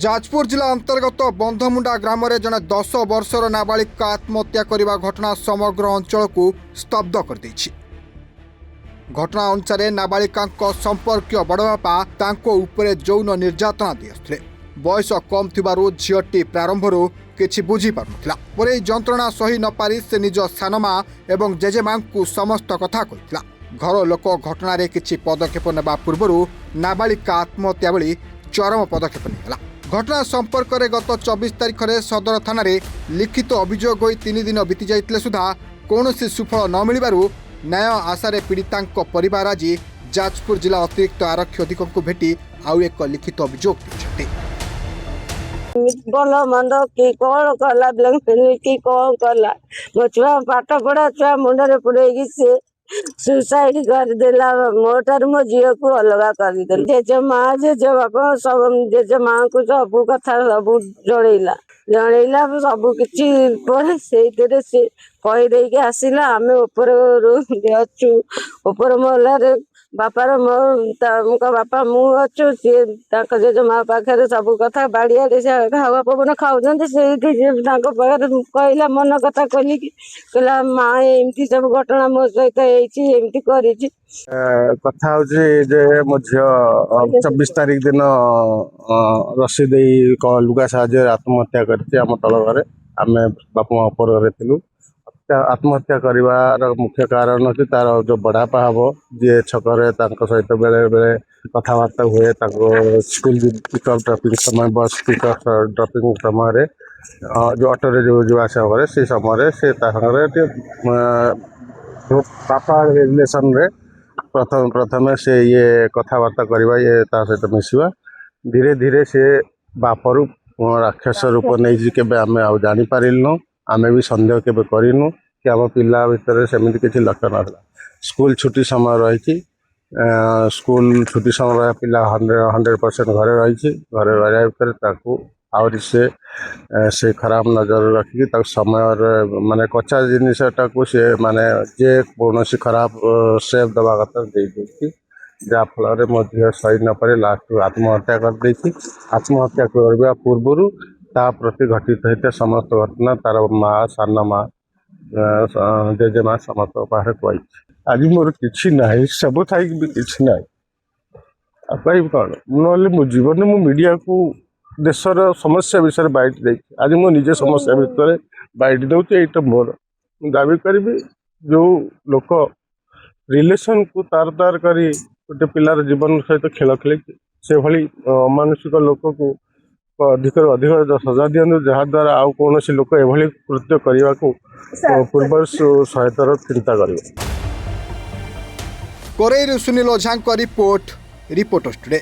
जाजपुर जिला अंतर्गत बंधमुंडा ग्राम में जड़े 10 वर्षर नाबालिका आत्महत्या करने घटना समग्र अंचल को स्तब्ध कर देछि। घटना अनुसार नाबालिका संपर्क बड़ बापा तांको उपरे यौन निर्यातना दिए बयस कम थिबारु झीटी प्रारंभरू किछि बुझी पारुनथिला पर एही जंत्रणा सही न पारि से निज सानमा एवं जेजेमा को समस्त कथा कहितला। घर लोक घटना रे किछि पदक्षेप नेबा पूर्वरु नाबालिका आत्महत्या बेली चरम पदक्षेप नेला। घटना संपर्क में गत 24 तारिख में सदर थाना रे लिखित अभियोग होई 3 दिन बीती जाइतिले सुधा कौनसी सुफल न मिलिबारु न्याय आशारे पीड़ितांक परिवार आज जाजपुर जिला अतिरिक्त आरक्षी अधीक्षक को भेटी आउ एक लिखित अभियोग दैछथि। भल मंद कि कौन कला कि कौन कला मो छुआ पाठ पढ़ा छुआ मुंडे पुड़े से सुसाइड करदेला मोटार मो झील को अलग करदे जेजे माँ जेजे बापा सब जेजे माँ को सब कथा सब जनइला सब किछि पर से कहीदे के आसला आम ऊपर अच्छु ऊपर महल बापार मो बापा मु अच्छु सी जेजे माँ पाखे सब कथा बाड़िया हवा पवन खाऊ कहला मन कथा कहली कहला माँ एमती सब घटना मो सहित एमती कर कथा जे मो झी 24 तारिख दिन रसी दे लुगा साहाଯ୍य आत्महत्या करती आम तल घरे आम बापा माँ उपर घरे थिलु। आत्महत्या करार मुख्य कारण कि तार जो बड़ापा हम जी छकरे सहित बेले बेले कथबार्ता हुए स्कूल पिकअप ड्रॉपिंग समय बस पिकअप ड्रॉपिंग समय जो ऑटो जो जो आसा करे से समय से पापा रिलेशन रे प्रथम से ये कथबार्ता करवा ये सहित मिसवा धीरे धीरे से बापरू राक्षस रूप नहीं केबे आमे आ जानी पारिलनु आमे भी संदेह केबे करिनु कि आम पिला भितर सेमिति किछि लक्षण नथला। स्कूल छुट्टी समय रही स्कूल छुट्टी समय पिला 100% घरे रही घरे रहा भितर आउरी से खराब नजर रखिकी समय माने कच्चा जिनटा को सी माने जे कौन खराब सेप दवा कथा दे जहाँफल मो झील सही न पारे लास्ट आत्महत्या कर आत्महत्या करने पूर्वर ता प्रति घटित होता समस्त घटना तार माँ सान माँ जेजेमा समस्त पाखे कही आज मोर कि सब थी भी कि ना कह कौन ना मो जीवन में मीडिया को देशर समस्या विषय बाइट दे आज मो निजे समस्या भितर बाइट दूचे ये मोर दाबी करी जो लोक रिलेशन को तार तार करी गोटे पिलार जीवन सहित खेल खेल से भली अमानुषिक लोक को अधिक अधिक सजा दिखाँ जहाद्वारा आउ कौन लोक एभली कृत्य करने को पूर्व सहायतार चिंता कर। कोरेर Sunil Ojha report reporters today.